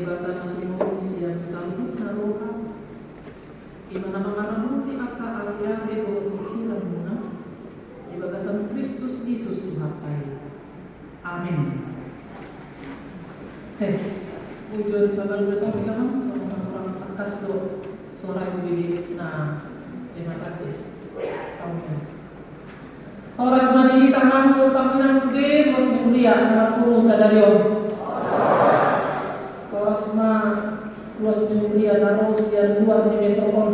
dibatan semua siang sambut naroha imana mangaramuti aka aliade o pikiran muna di bagasan Kristus Yesus Tuhan. Amin. Ujur babal besar kamu sama orang akas do suara ibu. Nah, terima kasih. Sampai. Horas madi tangan do taminan suge bos mulia aku sadarion. Horas ma luas mulia naros yang luar di metropol.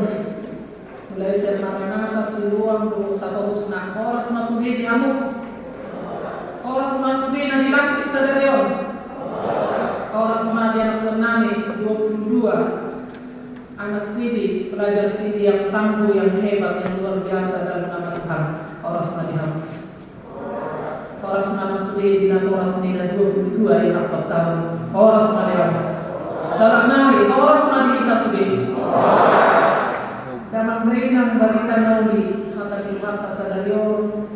Mulai saya maranata siluang do satu usna horas ma suge di amu. Horas ma suge na dilantik sadarion. Horas ma di anak bernami 22 anak Sidi, pelajar Sidi yang tangguh, yang hebat, yang luar biasa dalam nama Tuhan. Horas madiham. Horas nama Sudi di Horas Nina 22 yang 4 tahun. Horas madiham. Salam nari. Horas madihita Sudi. Damang reinang balikan nauli hata di kata sadarion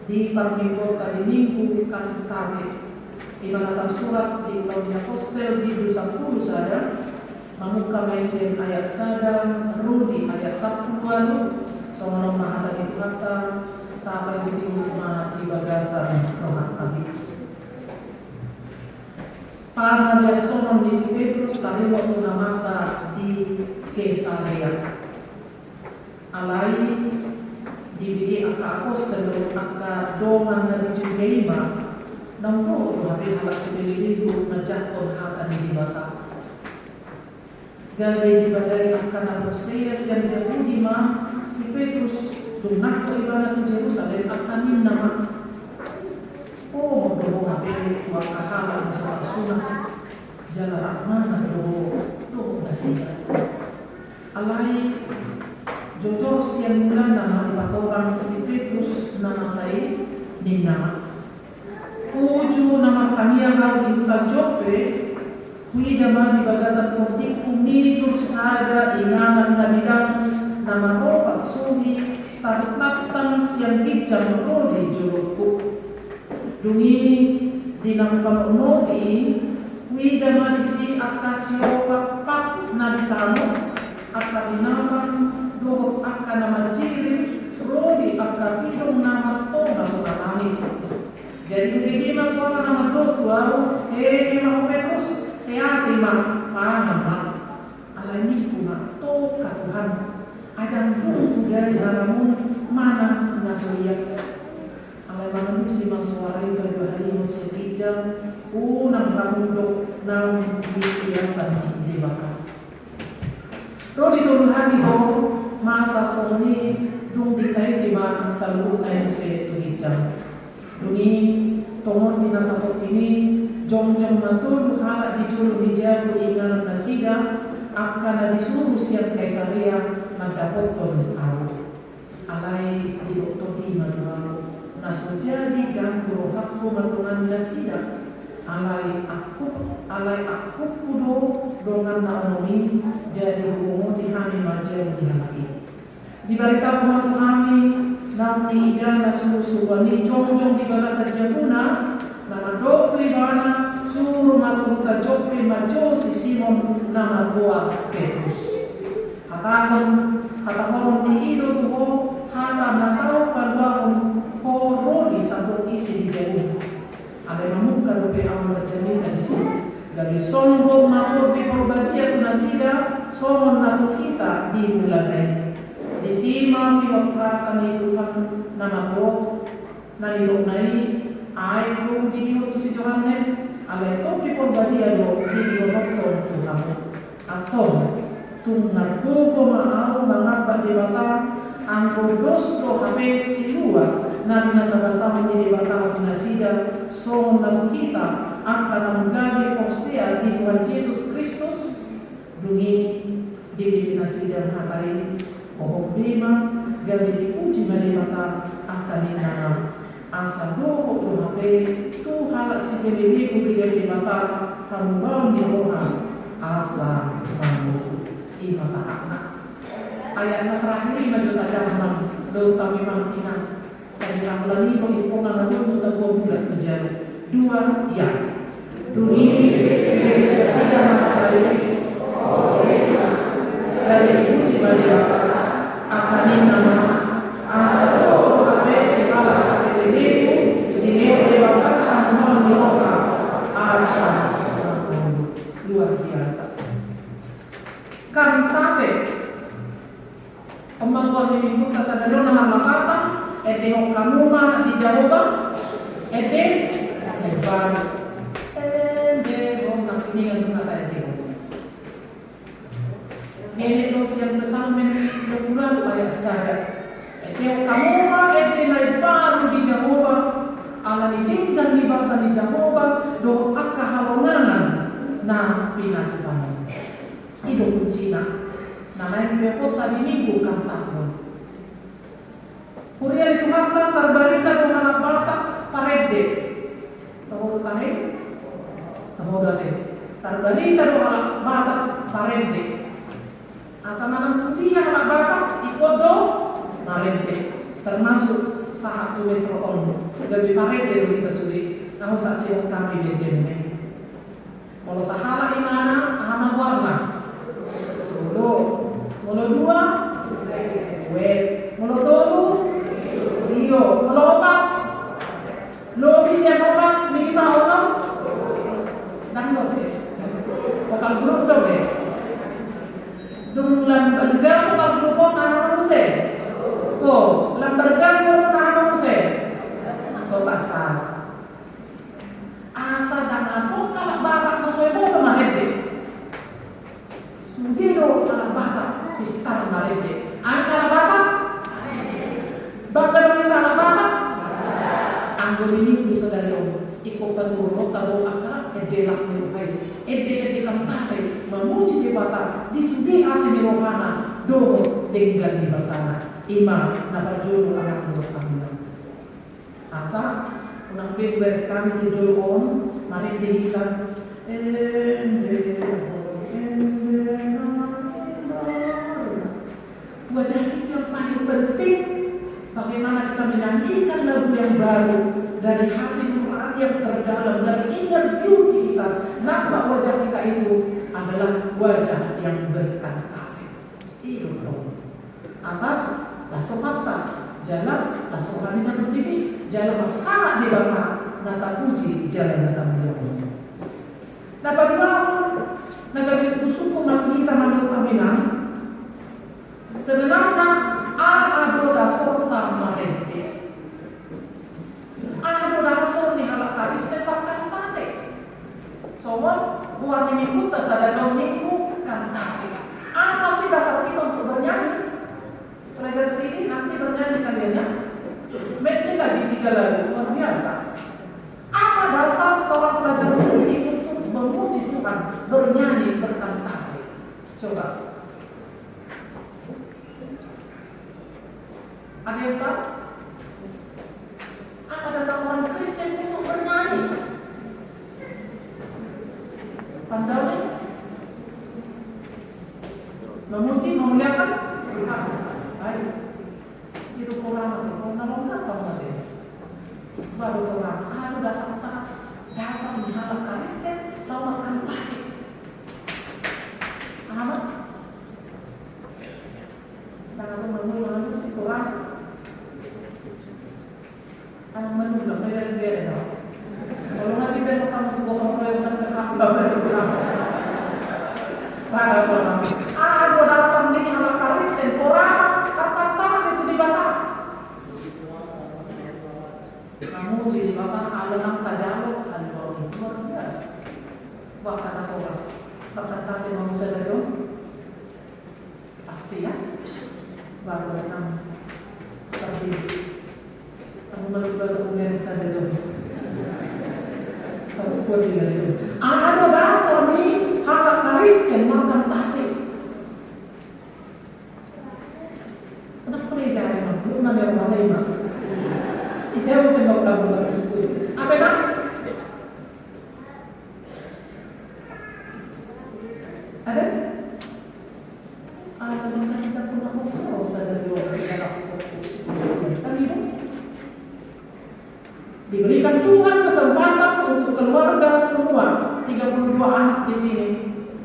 di parminggo tadi minggu kan tabi. Imanatan surat di Laudia Postel di 10 sada. Mamuka mesen ayat sadang, Rudi ayat 10 lalu, soalnya mahata di kata, tapai di rumah di bagasan rohan pagi. Para dia sonon di si Petrus tadi waktu masa di Kesarea. Alai dibigi aka apostol aka doman dari Judeima, nampo habi halak sebelibu najakon hata di baka. Gawe dibadai akan Moses yang jauh di mana si Petrus dunak ke ibadah tu Yerusalem akanin nama doa hape tua kahala soal sunat jalan mana do nasihat alai jojor siang bulan nama empat orang si Petrus nama saya ning nama uju nama kami yang lalu di hutan Joppe. Kuida mani bagasan tortik kumijur sada inganan nabidan nama ropat suhi tartatan siang kijam rodi jurukku dungi dinam kamunoti kuida mani si akasio papak nabitano akka dinaman dohor akka nama jirim rodi akka pidong nama tona sunamani jadi bagaimana suara nama dotuau emang Petrus saya terima pangamat ala nikuna to ka Tuhan adang tunggu dari dalammu mana ngasurias ala mangan si masuarai bagi hari musim hijau unang bangudok nang diiasan di bakal rodi tuluhan ho masa soni dung dikai di mana salu na musim hijau dungi tongon di nasakot ini jom-jom matul halak dijulu dijabu inganan nasida akan disuruh siap Kaisarea mendapat ton au alai di doktor di manual naso jadi ganggu rohakku matungan nasida alai aku kudo dongan naomi jadi hukumu tihani majer dihaki di barita pematu kami nanti ida nasuruh suwani jom-jom di bahasa jabuna nama doktri mana suruh matuhuta Joppe majosi Simon nama doa Petrus. Katakan di ido tuho hata nakau panbahon koro di sabuk isi di jauh. Ada namuka dope awal cerita di sini. Gabi songgong matur di perbadia tunasida somon matur kita di bulan di sima wiwakatan itu kan nama doa nani doa nai ai belum didiut si Yohanes alai top di porbadia do didiut nonton Tuhan atom tungar gogo maau mangapa di bata angko dosto hape silua nabi nasabasama di bata tunasida son natu kita akan menggadi postia di Tuhan Yesus Kristus dungi di nasida hatari pohon bima gabi dipuji bali bata akan dinama asa doho do hape tu halak si beliku tidak di mata kamu bawang di roha asa kamu di masa anak ayat terakhir majuta jaman do kami manginan saya bilang lagi pengipungan lalu untuk bulan kejar dua ya duni tidak mata luar biasa. Kantate Pembangunan ini buta sadarona halakata ede hokamuma di Jawa ede lebar ede hona piningan kata ede ini los yang bersama menulis bulan ayat saya ede hokamuma ede lebar di Jawa ala ditinggal di bahasa di Jawa do akka halonganan na pinatu kamu ido kuncina naik kota di minggu kampung. Kuria itu hakta terbarita do anak batak parede. Tahu tahe? Tahu date. Terbarita do anak batak parede. Asana nang putih anak batak ikodo parede. Termasuk satu metro on. Gabi parede do kita suri. Kamu saksi kami bedene. Kalau sahala imana ahama warna. Solo Molo dua, molo tolu, rio, molo opat, lo bisa opat 5 orang, dan lote, pokal grup dobe, dung lamberga pokal grup tanah muse, ko lamberga grup tanah muse, ko pasas, asa dengan pokal batak musuhmu kemarin deh, sudido anak batak. Istar marede. Anak batak? Bakal kita anak batak? Anggo ini bisa dari om. Iko paturo tabo akar edelas nirukai. Ede kamtare memuji di batak. Disudi asli rohana. Do denggan di basana. Ima na berjulu anak mulut kami. Asa unang pember kami sejulu on. Mari dihilang. Wajah itu yang paling penting. Bagaimana kita menyanyikan lagu yang baru dari hati Quran yang terdalam, dari inner beauty kita. Nampak wajah kita itu adalah wajah yang berkata. Itu dong. Asal langsung fakta, jalan langsung kalimat berdiri, jalan sangat dibakar. Nata puji jalan nata beliau. Nah bagaimana negara suku-suku kita manut aminan? Sebenarnya ada dasar utama rente. Ada dasar ni halak karis tepakan mate. Soal luar ini putas ada daun minggu kantate. Apa sih dasar kita untuk bernyanyi? Pelajar ini nanti bernyanyi kaliannya. Mereka lagi 3 lagu luar biasa. Apa dasar seorang pelajar ini untuk memuji Tuhan, bernyanyi, berkantate? Coba. Ada yang tahu? Apa dasar orang Kristen untuk bernyanyi? Pandai memuji, memuliakan Tuhan. Baik. Itu orang apa tadi? Baru orang. Ada dasar di halak Kristen, lawakan pagi. Amat. Tangan memuliakan Tuhan. Ang manulang, may nalagyan na. Kalau nga kita mo kami subukan ko yung nagkakababa ng bilang. Para po namin. Ano dasar din ang karis temporada kakatapat itu di bata. Kamu di bata ala ng Tagalog ano luar biasa. Wah kata Thomas, kakatapat mo sa dalo? Pasti ya. Baru datang terpilih. Kamu melupakan kemudian bisa dulu. Kamu buat dia itu. Ada dasar nih halak Kristen makan tadi. Kenapa dia cari mah? Lu nanya orang lain mah. Ijauh ke kamu berdiskusi. Apa nak? Ada? Ada masa kita pun nak mau dari orang dalam fokus. Kan itu? Diberikan Tuhan kesempatan untuk keluarga semua 32 anak di sini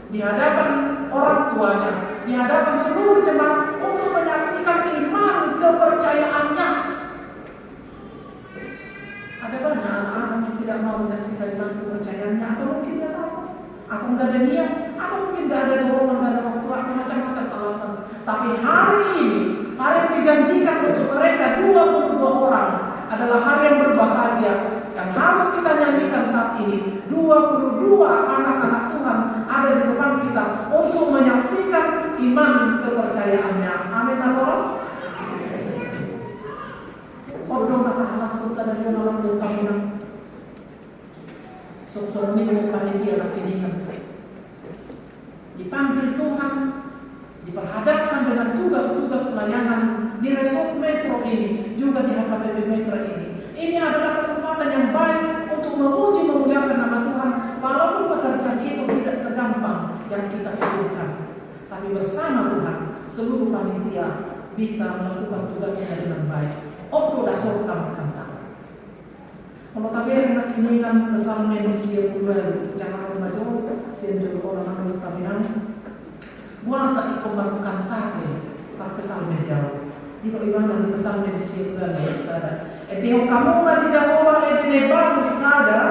di hadapan orang tuanya, di hadapan seluruh jemaat untuk menyaksikan iman kepercayaannya. Ada banyak anak-anak yang tidak mau menyaksikan iman kepercayaannya atau mungkin dia tahu, atau nggak ada niat, atau mungkin nggak ada dorongan dari orang tua, atau macam-macam alasan. Tapi hari ini, hari yang dijanjikan untuk mereka 22 orang adalah hari yang berbahagia, yang harus kita nyanyikan saat ini. 22 anak-anak Tuhan ada di depan kita untuk menyaksikan iman kepercayaannya. Amin terus. Belum alas selesai dari malam tahunan. Sore ini panitia rakinan. Dipanggil Tuhan, diperhadapkan dengan tugas-tugas pelayanan di Resort Metro ini, juga di HKBP Metro ini. Ini adalah kesempatan yang baik untuk memuji memuliakan nama Tuhan, walaupun pekerjaan itu tidak segampang yang kita pikirkan. Tapi bersama Tuhan, seluruh panitia bisa melakukan tugasnya dengan baik. Okto dasar kanta. Kalau tabirin nak iningan kesal medisia puluhan, jangan lupa jauh, sian jauh orang nak tabiran. Buang sa ikomarkan kate, tak kesal media. Dito iban di kesal medisia puluhan sada. Edi kamu mah di Jawa, edi nebaru sada.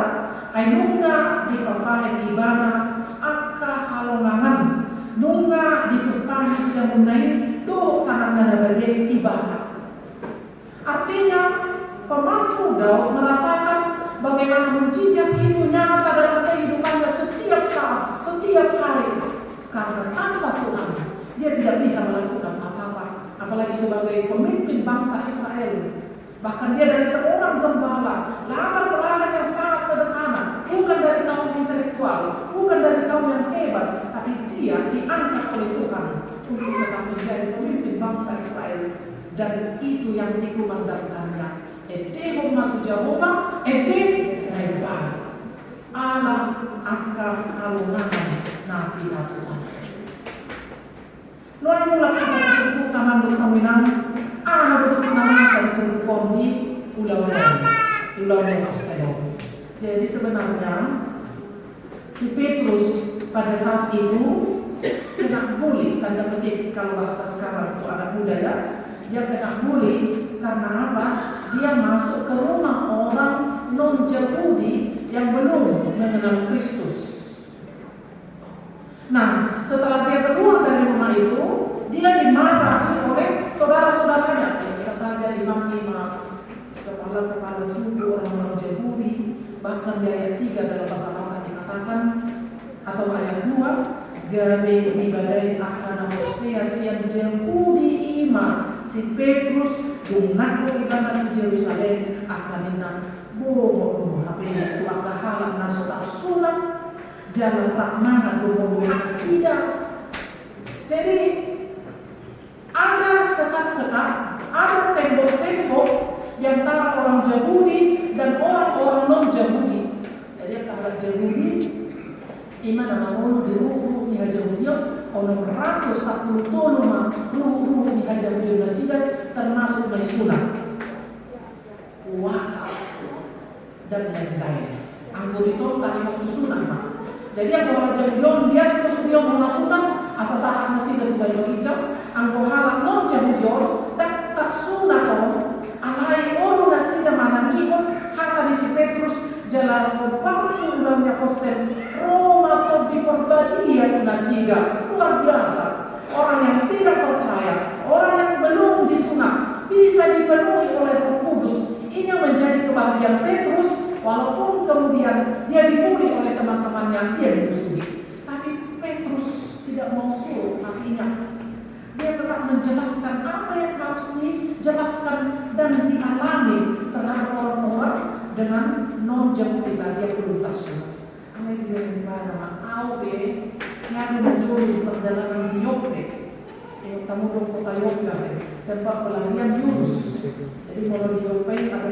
Ay nunga di papahe ibana, akka halongangan, nunga di tupani siang unai, do tanang nanabagai ibana. Artinya pemazmur Daud merasakan bagaimana mujizat itu nyata dalam kehidupannya setiap saat, setiap hari. Karena tanpa Tuhan dia tidak bisa melakukan apa-apa, apalagi sebagai pemimpin bangsa Israel. Bahkan dia dari seorang gembala, latar belakang yang sangat sederhana, bukan dari kaum intelektual, bukan dari kaum yang hebat, tapi dia diangkat oleh Tuhan untuk tetap menjadi pemimpin bangsa Israel. Dan itu yang dikumandangkannya. Ede homatu Jahova, ede naibar. Alam akka kalungan nabi Tuhan. Loai mula kita disebut taman bertaminan. Ada nama satu kondi pulau Australia. Jadi sebenarnya si Petrus pada saat itu kena bully, tanda petik kalau bahasa sekarang itu anak muda ya. Dia kena bully karena apa? Dia masuk ke rumah orang non-Yahudi yang belum mengenal Kristus. Nah, setelah dia keluar dari rumah itu, dia dimarahi oleh saudara-saudaranya. Bisa saja imam-imam, kepala-kepala suku orang-orang Yahudi. Bahkan di ayat 3 dalam bahasa Mata dikatakan, atau ayat 2, gabe ibadai akan Hosea siang Yahudi ima si Petrus dunako ibadah di Yerusalem akan inang bobo HP itu akan halak nasota sulam jalan prakmana bobo sidang. Jadi ada sekat-sekat, ada tembok-tembok di antara orang Yahudi dan orang-orang non-Yahudi. Jadi kalau Yahudi iman nama di ruh ni Yahudi ono 110 tolong ruh ni Yahudi nasidat termasuk Maisuna, puasa dan lain-lain. Anggo disol tadi waktu sunat mah. Jadi anggo Yahudi dia sudah mau sunat asa sah nasidat tu balik kicau. Anggo halak non Yahudi tak sunat alai ono nasidat mana ni hata di si Petrus jalan waktu dalamnya postel Roma atau di perbadia itu nasiga luar biasa. Orang yang tidak percaya, orang yang belum disunat bisa dipenuhi oleh Roh Kudus. Ini yang menjadi kebahagiaan Petrus, walaupun kemudian dia dibuli oleh teman-temannya, dia dimusuhi. Tapi Petrus tidak mau suruh hatinya. Dia tetap menjelaskan apa yang harus dijelaskan dan dialami terhadap orang-orang dengan non-Yahudi tadi yang belum tersunat. Kami bilang di mana Aube yang mencuri perjalanan di Yope, yang tamu dong kota Yope, tempat pelarian Yunus. Jadi kalau di Yope ada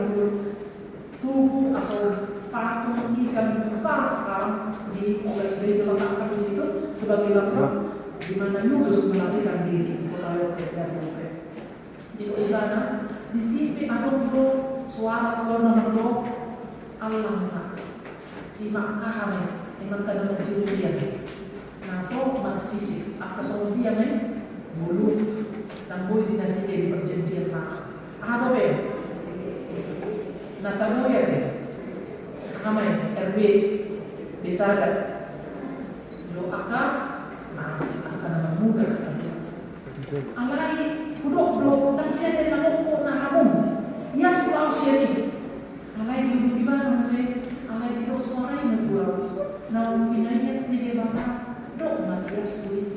tubuh atau patung ikan besar sekarang diletakkan di situ sebagai lambang di mana Yunus melarikan diri di kota Yope dari Yope. Di sana di sini ada suara Tuhan nomor Allah di Makkah memang kadang kecil dia naso marsisi akaso dia mulut dan boy dinasi di perjanjian apa be natamu ya deh ramai RW bisa ada Alai hudok dan cete na moko na hamon. Yes, wow siya. Alai tiba-tiba saya alai hidok suara yang dua. Nah, pinanya sendiri bangka. Dok mati sulit.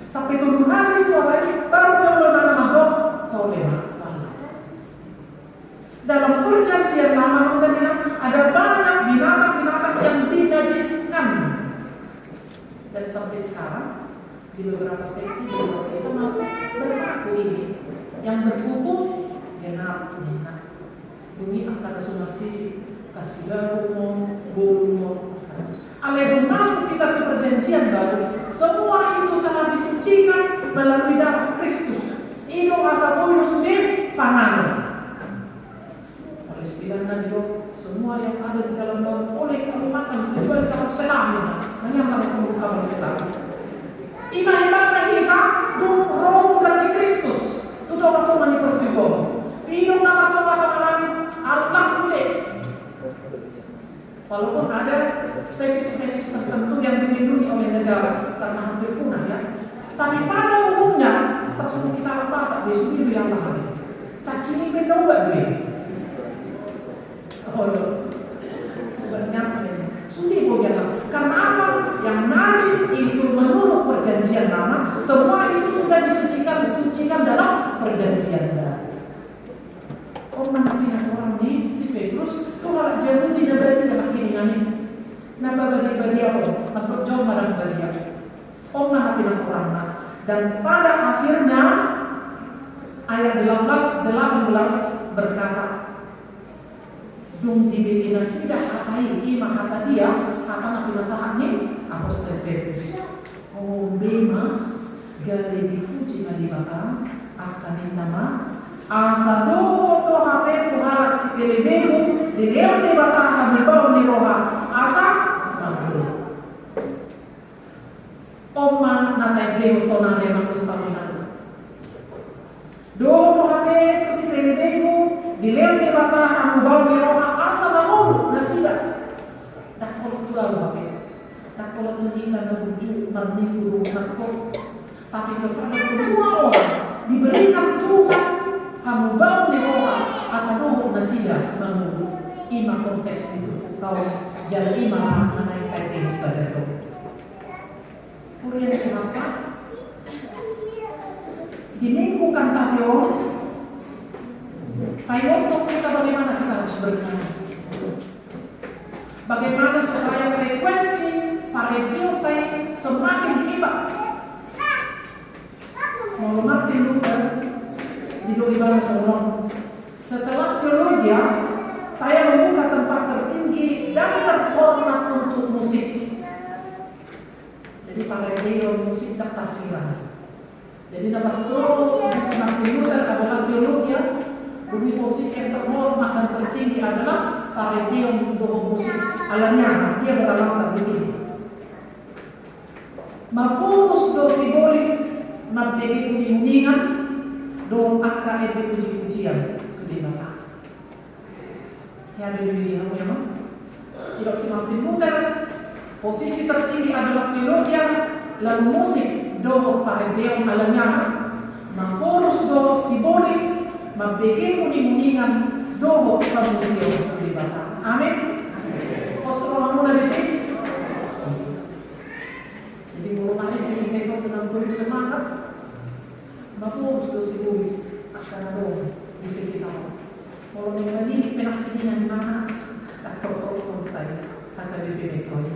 Sampai turun hari suaranya baru kalau mana mandok toleh. Dalam perjanjian lama ada banyak binatang-binatang yang dinajiskan. Dan sampai sekarang di beberapa sekte itu masih berlaku ini. Yang berkuku genap. Bunyi akan sunah sisi kasih garumo, gulumo. Alaikum masuk kita ke perjanjian baru. Semua itu telah disucikan melalui darah Kristus. Itu asal itu sudah pangan. Kalau istilahnya itu semua yang ada di dalam daun boleh kamu makan kecuali kalau selamnya. Hanya kamu kamu selam. Ibadah kita tuh roh dari Kristus. Tuh orang mani pertigo. Minum nama Tuhan alami Allah sulit. Walaupun ada spesies-spesies tertentu yang dilindungi oleh negara karena hampir punah ya. Tapi pada umumnya tak semua kita apa dia sudah bilang lah. Cacing ini tahu gak dia? Oh, sudah bagaimana? Karena apa? Yang najis itu menurut perjanjian lama, semua itu sudah disucikan dalam perjanjian baru. Oh mana orang ini si Petrus tu malah jauh di negara kita kini ngani. Napa bagi orang? Nampak jauh marah bagi oh mana orang nak. Dan pada akhirnya ayat 18 berkata, dung dibikin nasidah hatai ima kata dia kata nabi nasahani apostol Petrus. Oh bema gale dipuji malibaka akan nama asado to hape to halas kelebegu di leo de bata habibau ni roha asa magro. Oma natai deo sona de manguntamina. Do to hape to si kelebegu di leo de bata habibau ni roha asa magro nasida. Tak kalau tu lalu hape. Tak kalau tu kita nabuju marminggu marko. Tapi kepada semua orang diberikan Tuhan kamu bau di roha asal roh nasida menunggu ima konteks itu tahu jadi ima mengenai kaitan saja tu. Kemudian kenapa diminggukan tapion? Kayak untuk kita bagaimana kita harus bernyanyi? Bagaimana supaya frekuensi parediotai semakin hebat? Kalau Martin Luther di Doibaran Solon. Setelah teologia, saya membuka tempat tertinggi dan terhormat untuk musik. Jadi pada dia musik tak tasiran. Jadi dapat betul di Martin Luther adalah teologia. Bagi posisi yang terhormat dan tertinggi adalah pada dia untuk musik. Alanya dia beralasan begini. Mapurus dosibolis mabdegi kuning-kuningan don akka ede puji-pujian itu di mata. Ya ada di video kamu ya mak. Tidak si Martin Luther posisi tertinggi adalah teologia lalu musik do paredeo alanya mapurus do sibolis mabdegi kuning-kuningan do kamudio itu di mata. Amin. Posrohamu dari sini. Jadi mulai hari ini besok dengan penuh semangat. Mapurus do sibulis akan ada di sekitar. Kalau menjadi penakdinan mana tak tersorot tadi akan dipenetroi.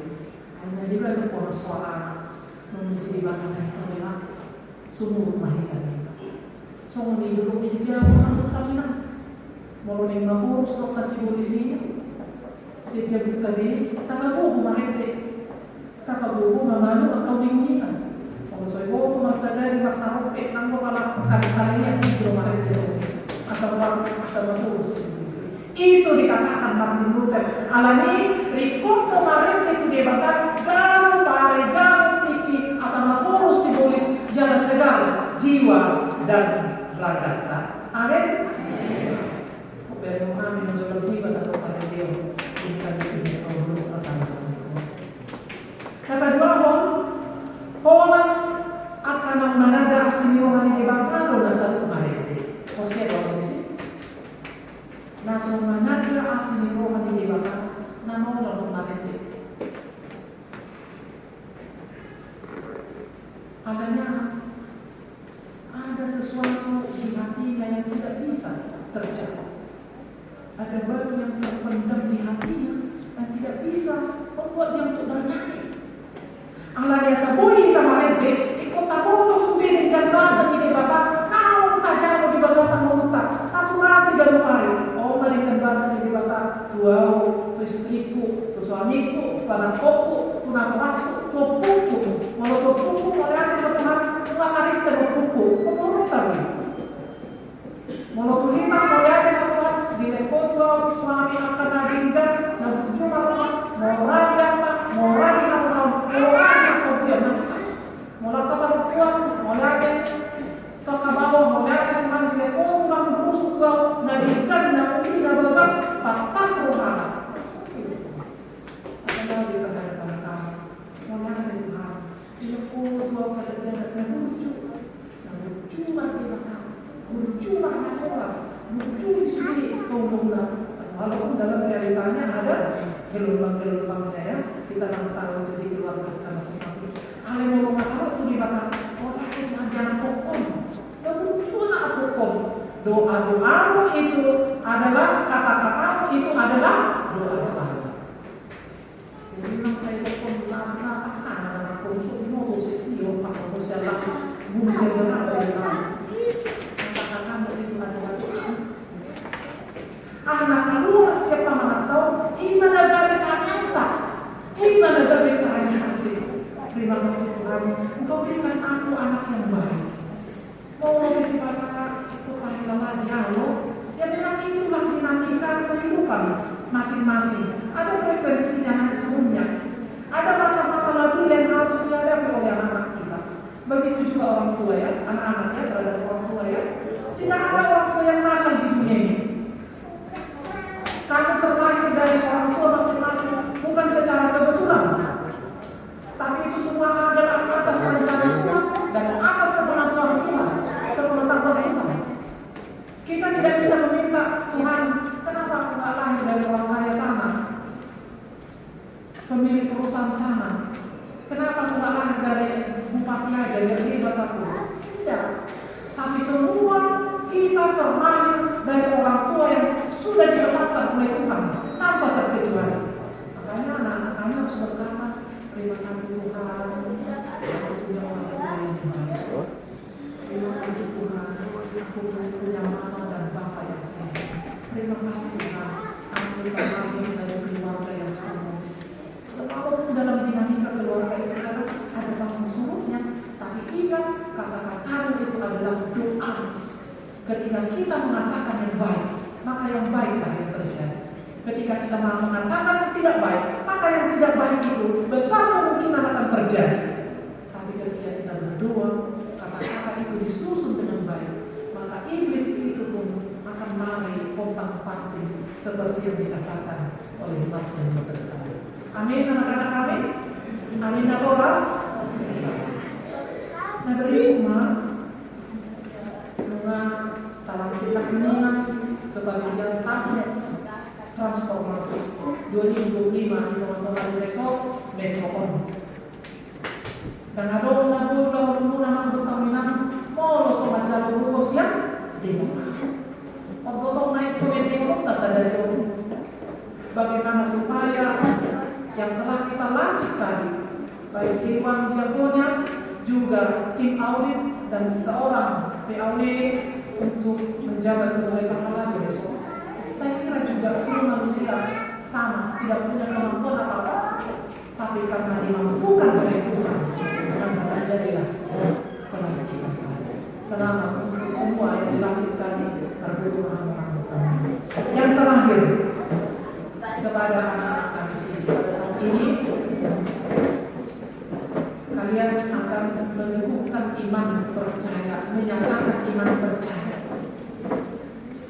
Hanya juga ada pola soal menjadi bahan itu adalah sumur mahita kita. So mengiru meja orang terminal. Kalau neng mapurus do sibulis ini sejak kami tapagugu marete, tapagugu mamalu akau dinguningan. Kalau saya bawa martadari martarope nanggo kala kali-kalinya itu marete so asal mapurus. Itu dikatakan Martin Luther. Alani rikut kemarin itu debatan garu pare garu tiki asal mapurus simbolis jalan segar jiwa dan raga. Amin. Biar kami menjaga jiwa dan raga dia. Kata dua orang akan mendadak seni rohani di bangsa adanya ada sesuatu di hatinya yang tidak bisa terjadi. Ada batu yang terpendam di hatinya dan tidak bisa membuat dia untuk bernyanyi. Allah dia sabui kita malesde, ikut taboto sudah dan bahasa di debata, kau tak jauh di bahasa memutar, tak surati dan mari. Oh, berikan bahasa di debata, tuau, tu istriku, tu suamiku, tu anakku, tu nakawasku, tu putu, malu tu putu, oleh ada Tuhan, tu akarista tu putu, pemurutan. Malu tu hitam, oleh ada Tuhan, di lekot tuau, suami akan adinjan, dan cuma moral apa, moral apa, moral mula kabaruan, mula ada kabawa, mula ada Tuhan di lekot tuau, terus tuau, nadikan, nabi, nabagan, patas rohana. Ada di tengah-tengah kamu, mula ada Tuhan, di lekot tuau pada dia lucu lagi bakal, lucu lagi kelas, lucu di sini kau mula. Walaupun dalam realitanya ada gelombang-gelombangnya ya, kita nggak tahu itu di keluarga kita masing-masing. Ale mau ngomong itu di belakang, orang itu ajaran kokom, dan lucu anak kokom. Doa-doamu itu adalah kata-katamu itu adalah doa-doamu. Jadi memang saya kokom anak kokom itu mau setiap tak mau siapa mungkin benar dari kamu. Kata-katamu itu adalah doa. Anak keluar siapa mana tahu iman agama ternyata iman agama ternyata. Terima kasih Tuhan, Engkau berikan aku anak yang baik. Mau mengisi kata itu lama dialog, ya memang itulah dinamika kehidupan masing-masing. Ada frekuensinya naik turunnya, ada masa-masa labil yang harus dihadapi oleh anak-anak kita. Begitu juga orang tua ya, anak-anaknya terhadap orang tua ya. Tidak ada orang tua yang nakal di dunia ini. Kamu terlahir dari orang tua masing-masing bukan secara kebetulan, tapi itu semua adalah atas rencana Tuhan dan atas sepengetahuan Tuhan, sepengetahuan Tuhan. Kita tidak bisa meminta Tuhan, kenapa aku nggak lahir dari orang kaya sana, pemilik perusahaan sana, kenapa aku nggak lahir dari bupati aja yang hebat aku? Tidak. Tapi semua kita terlahir dari orang tua yang sudah ditetapkan oleh Tuhan tanpa terkecuali. Makanya anak-anak kami harus berkata, terima kasih Tuhan, aku punya orang tua yang baik. Terima kasih Tuhan, aku punya mama dan bapak yang sehat. Terima kasih Tuhan, aku terlahir dari keluarga yang harmonis. Walaupun dalam dinamika keluarga itu ada pasang surutnya, tapi ingat kata-kata itu adalah doa. Ketika kita mengatakan yang baik, maka yang baiklah yang terjadi. Ketika kita mengatakan yang tidak baik, maka yang tidak baik itu besar kemungkinan akan terjadi. Tapi ketika kita berdoa, kata-kata itu disusun dengan baik, maka iblis itu pun akan lari pontang-panting seperti yang dikatakan oleh Martin Luther. Amin anak-anak kami. Amin adoras. Nah dari rumah dalam kita mengingat kebahagiaan tablet transformasi 2025 di teman-teman besok Metropon. Dan ada lagu muna bertaminan mau sobat jalur lulus yang demokrasi. Ototong naik ke media saja itu. Bagaimana supaya yang telah kita lantik tadi, baik Iwan Diagonya juga tim audit dan seorang PAW untuk menjaga sebagai kepala besok. Saya kira juga semua manusia sama, tidak punya kemampuan apa-apa, tapi karena dimampukan oleh Tuhan, maka terjadilah pelantikan. Selamat untuk semua yang dilantik tadi, berdoa. Yang terakhir kepada anak-anak kami sini pada saat ini, kalian akan meneguhkan iman percaya, menyatakan iman percaya.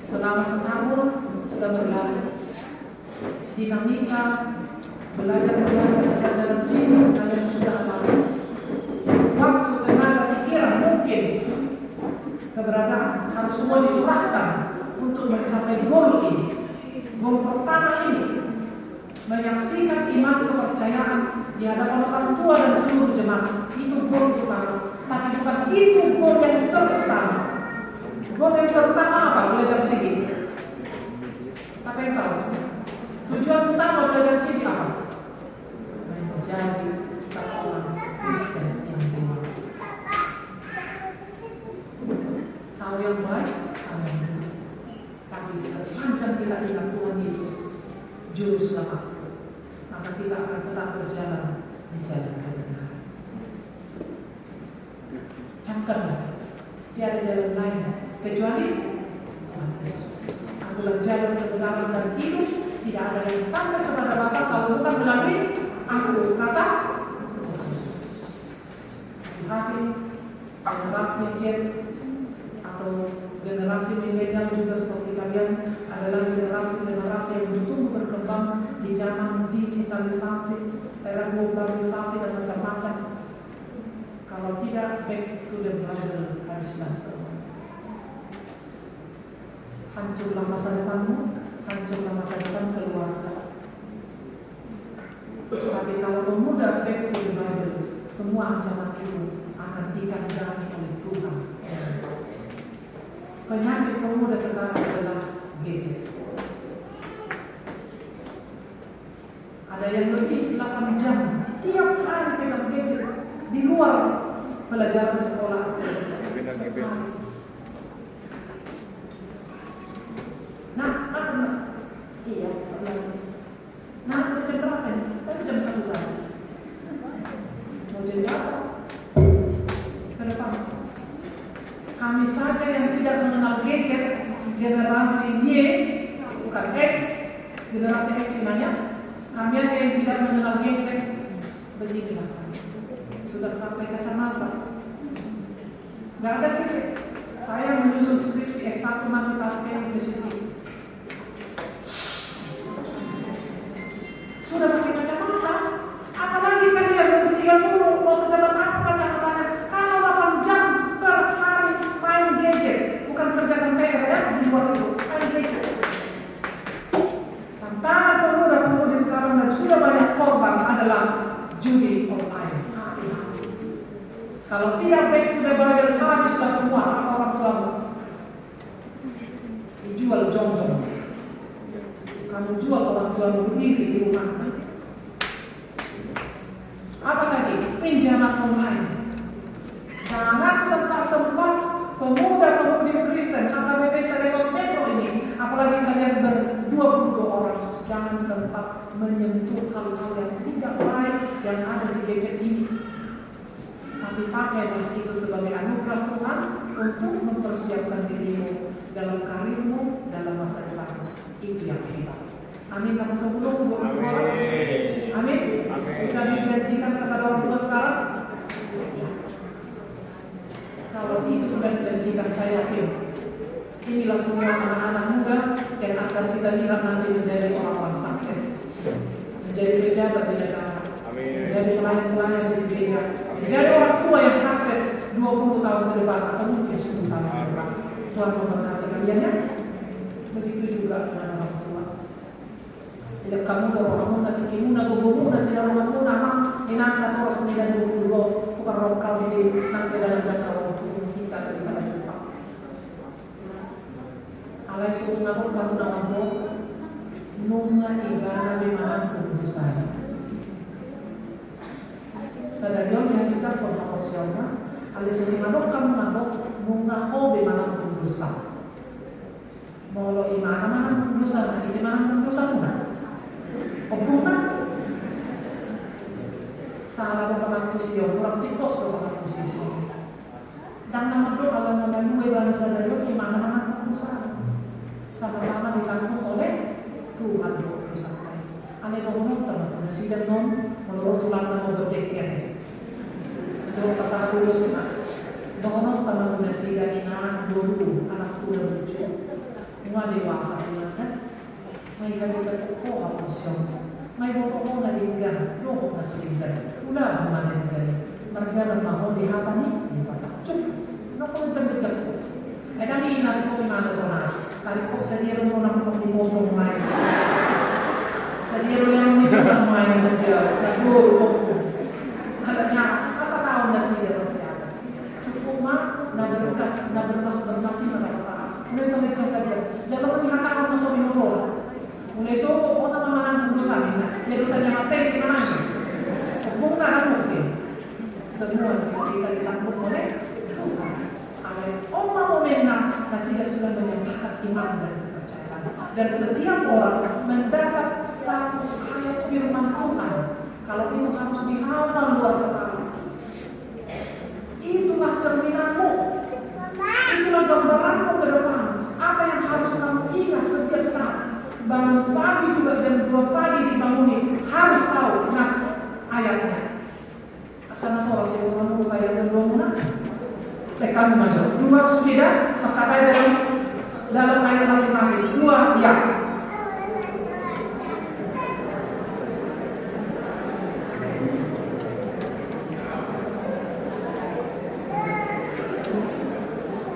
Selama setahun sudah berlalu, dinamika belajar di sini kalian sudah alami. Waktu, tenaga, pikiran mungkin keberadaan harus semua dicurahkan untuk mencapai goal ini. Goal pertama ini menyaksikan iman kepercayaan di hadapan orang tua dan seluruh jemaat Itu goal utama. Tapi bukan itu goal yang terutama. Goal yang terutama apa? Belajar CV. Siapa yang tahu? Tujuan utama belajar CV apa? Menjadi seorang Kristen yang dewasa. Tahu yang baik? Amin. Tapi sepanjang kita ingat Tuhan Yesus, Juru Selamat, maka kita akan tetap berjalan di jalan kebenaran. Camkanlah, tiada jalan lain kecuali Tuhan Yesus. Akulah jalan kebenaran dan hidup. Tidak ada yang sampai kepada Bapa kalau bukan melalui aku, kata Tuhan Yesus. Hati generasi Z atau generasi milenial juga seperti kalian adalah generasi yang bertumbuh berkembang di zaman digitalisasi, era globalisasi dan macam-macam. Kalau tidak back to the Bible, habislah semua. Hancurlah masa depanmu, hancurlah masa depan keluarga. Tapi kalau pemuda back to the Bible, semua ancaman itu akan dikandani oleh Tuhan. Penyakit pemuda sekarang adalah gadget. Ada yang lebih 8 jam tiap hari pegang gadget di luar pelajaran sekolah. Nah, iya, nah, jam berapa ini? Jam 1 pagi. Mau jadi apa? Kenapa? Kami saja yang tidak mengenal gadget, generasi Y, bukan X, generasi X namanya. Kami aja yang tidak mengenal gadget. Beginilah. Sudah pakai kacamata. Gak ada gadget. Saya menyusun skripsi S1 masih pakai spesifik. Sudah pakai kacamata. Apalagi kalian untuk ilmu mau sekedar apa kacamatanya? Kalau 8 jam per hari main gadget, bukan kerjakan PR ya di luar itu, main gadget. Tantangan pemuda-pemudi sekarang dan sudah banyak korban adalah judi online. Hati-hati. Kalau tidak back to the Bible, habislah semua harta orang tuamu. Dijual jong-jong. Kamu jual orang tuamu berdiri di rumah. Apalagi pinjaman online. Jangan sempat-sempat pemuda-pemudi Kristen HKBP Selekot Metro ini, apalagi kalian ber-22 orang, jangan sempat menyentuh hal-hal yang tidak baik yang ada di gadget ini. Tapi pakailah itu sebagai anugerah Tuhan untuk mempersiapkan dirimu dalam karirmu, dalam masa depan. Itu yang hebat. Amin. Kamu sebelum 22 orang. Amin. Bisa dijanjikan kepada orang tua sekarang? Ya. Kalau itu sudah dijanjikan, saya yakin inilah semua anak-anak muda yang akan kita lihat nanti menjadi orang-orang sukses, menjadi pejabat di negara, menjadi pelayan-pelayan di gereja, menjadi orang tua yang sukses 20 tahun ke depan atau mungkin 10 tahun ke depan. Tuhan memberkati kalian ya. Begitu juga dengan orang tua. Tidak kamu kamu nanti kimuna gogomu dan tidak kamu nama enak atau harus 20 bukan rokal di nanti dalam jangka waktu singkat daripada depan. Alai suruh namun kamu nama dok nunga ibana di mana berusaha. Sadarion yang kita proporsional. Alai suruh namun kamu nabok nunga hobi mana berusaha. Molo imana berusaha, isi mana berusaha enggak? Obungan salah berpengaruh siyo, kurang tikos berpengaruh siyo. Dan nama doa kalau nama dua bangsa dari di mana-mana berusaha sama-sama ditanggung oleh Tuhan berusaha. Ane doa teman-teman sidang non menurut tulang nama berdekir. Doa pasal tulus na. Doa teman-teman sidang ina dulu anak tua lucu. Semua dewasa kan. May ganito ko hapusyon. May boto ko na ringan, loko na suligan. Ula mo na ringan. Marga ng maho di hapa ni, di patakchuk. Naku nagdagdag ko. Ay dami natin ko imana sa na. Tarik ko sa diro mo ng pagpipotong may. Sa diro lang nito ng may nagdagdag. Naguro ko. Kala niya, asa taon na nasi dia persiapan. Cukup mah na berkas mata pasangan. Mulai kami cakap jangan melihat orang masuk di motor. Mulai soko kau nama mana urusan ini. Ya urusannya mati sih mana? Bukan mungkin. Semua bisa kita ditanggung oleh Tuhan. Oma momenna nasi dia sudah menyatakan iman dan kepercayaan. Dan setiap orang mendapat satu ayat firman Tuhan. Kalau itu harus dihafal luar kepala. Itulah cerminanmu. Itulah gambaranmu ke depan. Apa yang harus kamu ingat setiap saat. Bangun pagi juga jam 2 pagi dibangunin. Harus tahu ayatnya. Karena soal sebelum kayak dan belum tekan maju. 2 sudah terkata dalam ayat masing-masing. 2 ya.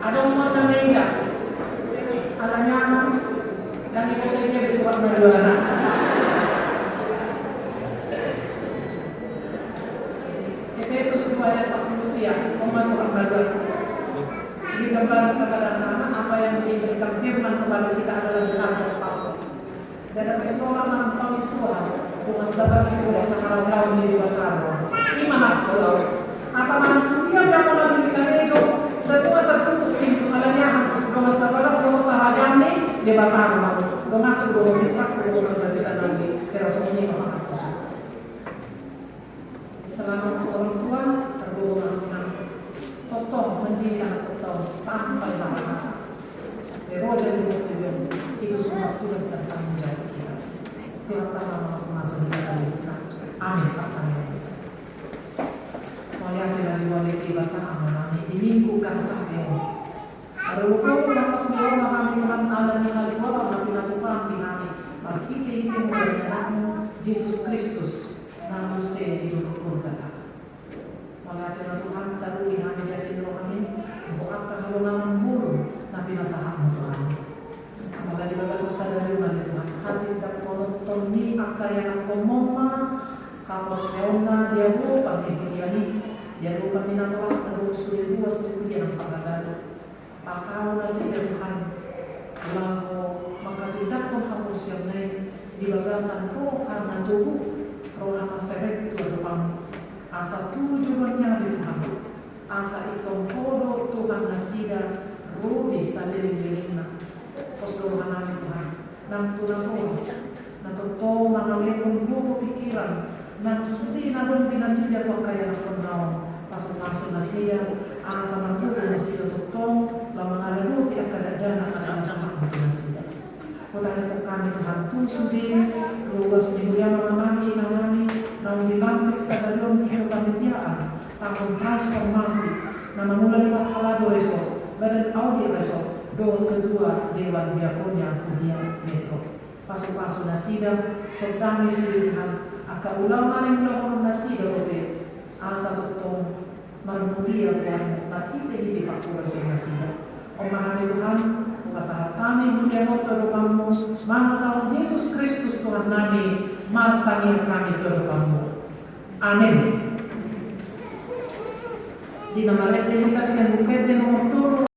Ada umur dan media. Alanya dan dia besok berdua anak. Efesus 2 ayat 10 siang. Masuk berdua. Digambarkan kepada anak-anak apa yang diberikan firman kepada kita adalah benar dan pasti. Dan ada seorang mengetahui suara dengan sabar sudah sekarang jauh di besar. Iman asal. Asal manusia yang mengambilkan itu semua tertutup pintu halanya. Dengan sabar sudah sahaja nih di batang. Dengan aku dua minta dua kita lagi terasumsi mengatus. Selama orang tua tergolong Totong mendidik anak totong sampai lama. Pero dari waktu itu semua tugas dan tanggung jawab kita. Terutama masing-masing kita. Amin. Maya dari wali tiba aman di minggu kan tahu. Kalau kau lepas melawan kami Tuhan Allah di hal dua tapi Tuhan di kami. Berhiti itu menjadi Yesus Kristus. Namun saya di surga. Maya Tuhan tahu yang dia sendiri kami. Bukan kehaluan bulu, tapi nasahan Tuhan. Maka di bawah sadari dari Tuhan. Hati tak penonton ni akaya ng komoma, kapag seona dia bukan dia bukan di naturas terus sudah dua sendiri yang pagdalo. Pakau na siya Tuhan. Laho maka tidak pun harus yang lain di bagasan roh karena tubuh roh maseret Tuhan. Asa tujuannya di Tuhan. Asa ikong kodo Tuhan nasida rodi sa liling-liling na posdohan namin Tuhan nang tunatuas na totoo makalipong grupo pikiran nang sudi na doon pinasida ko kaya ng panahon pasok-pasok na siya asa magtuto na siya totoo lamang araluti ang kadadana ang sama ang tunasida Putang ito kami Tuhan tusudin luwas ni Juliana mamami nang dilantik sa dalawang ikapanitiaan tahun transformasi na memulai halado reso badan audi reso doon kedua Dewan Diakonia Kunia Metro pasu-pasu nasida sodami sulihan aka ulama yang melakukan nasida oke asa tutong marmulia Tuhan nakita-kita pakura sa nasida Omahan Tuhan kasahat kami mulia motor kamu mga sa Yesus Kristus Tuhan namin martangin kami ke kamu amin. Di nama realitas yang bukan nomor